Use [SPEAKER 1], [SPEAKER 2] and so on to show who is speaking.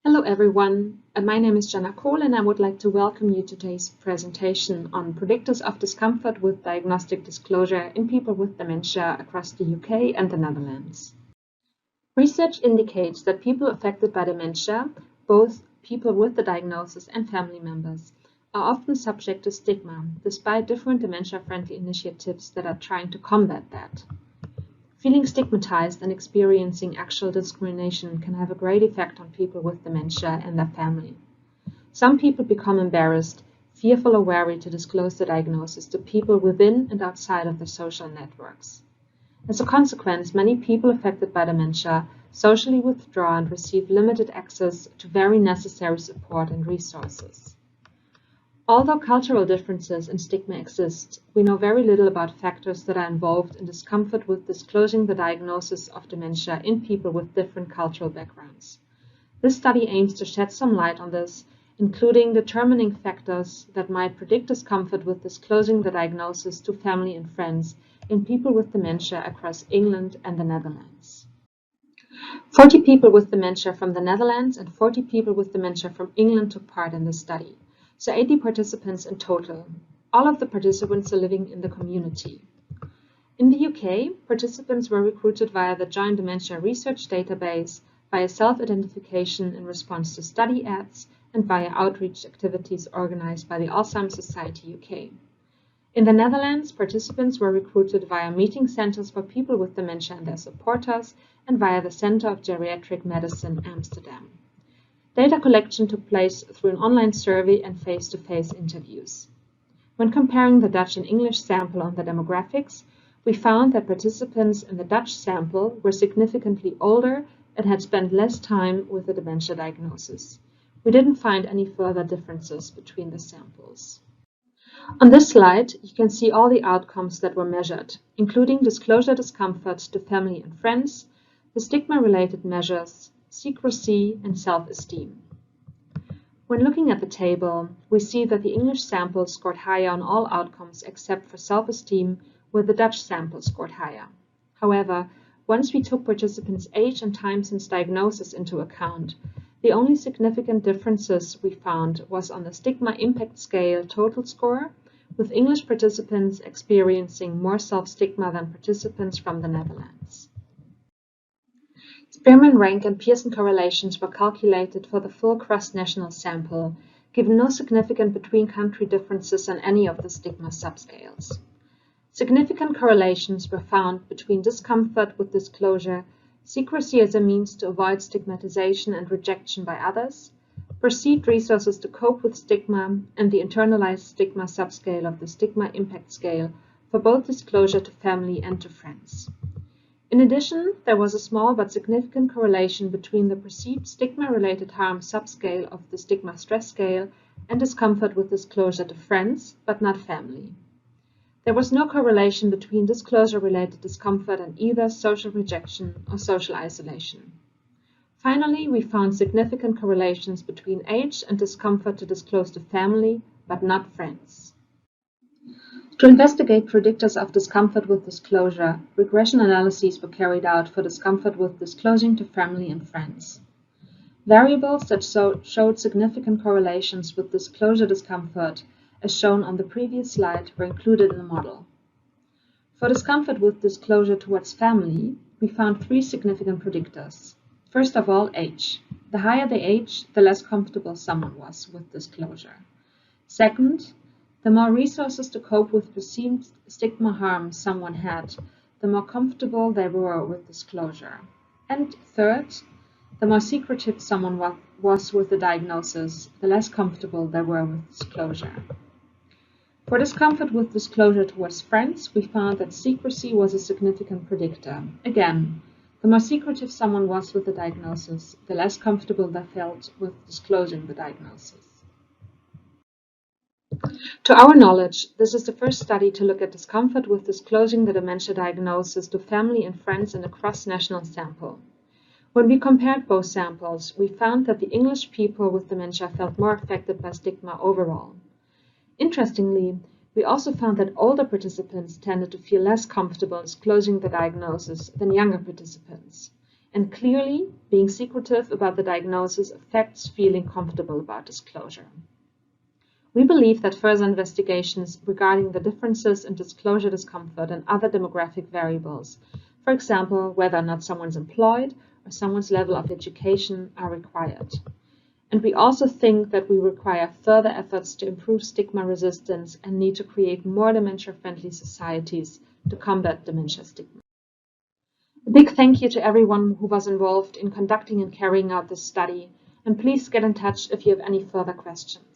[SPEAKER 1] Hello everyone, my name is Gianna Predictors and I would like to welcome you to today's presentation on predictors of discomfort with diagnostic disclosure in people with dementia across the UK and the Netherlands. Research indicates that people affected by dementia, both people with the diagnosis and family members, are often subject to stigma, despite different dementia-friendly initiatives that are trying to combat that. Feeling stigmatized and experiencing actual discrimination can have a great effect on people with dementia and their family. Some people become embarrassed, fearful or wary to disclose the diagnosis to people within and outside of their social networks. As a consequence, many people affected by dementia socially withdraw and receive limited access to very necessary support and resources. Although cultural differences and stigma exist, we know very little about factors that are involved in discomfort with disclosing the diagnosis of dementia in people with different cultural backgrounds. This study aims to shed some light on this, including determining factors that might predict discomfort with disclosing the diagnosis to family and friends in people with dementia across England and the Netherlands. 40 people with dementia from the Netherlands and 40 people with dementia from England took part in the study. So 80 participants in total. All of the participants are living in the community. In the UK, participants were recruited via the Joint Dementia Research Database, via self-identification in response to study ads, and via outreach activities organized by the Alzheimer Society UK. In the Netherlands, participants were recruited via meeting centers for people with dementia and their supporters, and via the Centre of Geriatric Medicine, Amsterdam. Data collection took place through an online survey and face-to-face interviews. When comparing the Dutch and English sample on the demographics, we found that participants in the Dutch sample were significantly older and had spent less time with the dementia diagnosis. We didn't find any further differences between the samples. On this slide, you can see all the outcomes that were measured, including disclosure discomfort to family and friends, the stigma-related measures, secrecy, and self-esteem. When looking at the table, we see that the English sample scored higher on all outcomes except for self-esteem, where the Dutch sample scored higher. However, once we took participants' age and time since diagnosis into account, the only significant differences we found was on the stigma impact scale total score, with English participants experiencing more self-stigma than participants from the Netherlands. Spearman rank and Pearson correlations were calculated for the full cross-national sample, given no significant between-country differences on any of the stigma subscales. Significant correlations were found between discomfort with disclosure, secrecy as a means to avoid stigmatization and rejection by others, perceived resources to cope with stigma, and the internalized stigma subscale of the stigma impact scale for both disclosure to family and to friends. In addition, there was a small but significant correlation between the perceived stigma-related harm subscale of the stigma stress scale and discomfort with disclosure to friends, but not family. There was no correlation between disclosure-related discomfort and either social rejection or social isolation. Finally, we found significant correlations between age and discomfort to disclose to family, but not friends. To investigate predictors of discomfort with disclosure, regression analyses were carried out for discomfort with disclosing to family and friends. Variables that showed significant correlations with disclosure discomfort, as shown on the previous slide, were included in the model. For discomfort with disclosure towards family, we found 3 significant predictors. First of all, age. The higher the age, the less comfortable someone was with disclosure. Second, the more resources to cope with perceived stigma harm someone had, the more comfortable they were with disclosure. And third, the more secretive someone was with the diagnosis, the less comfortable they were with disclosure. For discomfort with disclosure towards friends, we found that secrecy was a significant predictor. Again, the more secretive someone was with the diagnosis, the less comfortable they felt with disclosing the diagnosis. To our knowledge, this is the first study to look at discomfort with disclosing the dementia diagnosis to family and friends in a cross-national sample. When we compared both samples, we found that the English people with dementia felt more affected by stigma overall. Interestingly, we also found that older participants tended to feel less comfortable disclosing the diagnosis than younger participants. And clearly, being secretive about the diagnosis affects feeling comfortable about disclosure. We believe that further investigations regarding the differences in disclosure discomfort and other demographic variables, for example, whether or not someone's employed or someone's level of education, are required. And we also think that we require further efforts to improve stigma resistance and need to create more dementia-friendly societies to combat dementia stigma. A big thank you to everyone who was involved in conducting and carrying out this study, and please get in touch if you have any further questions.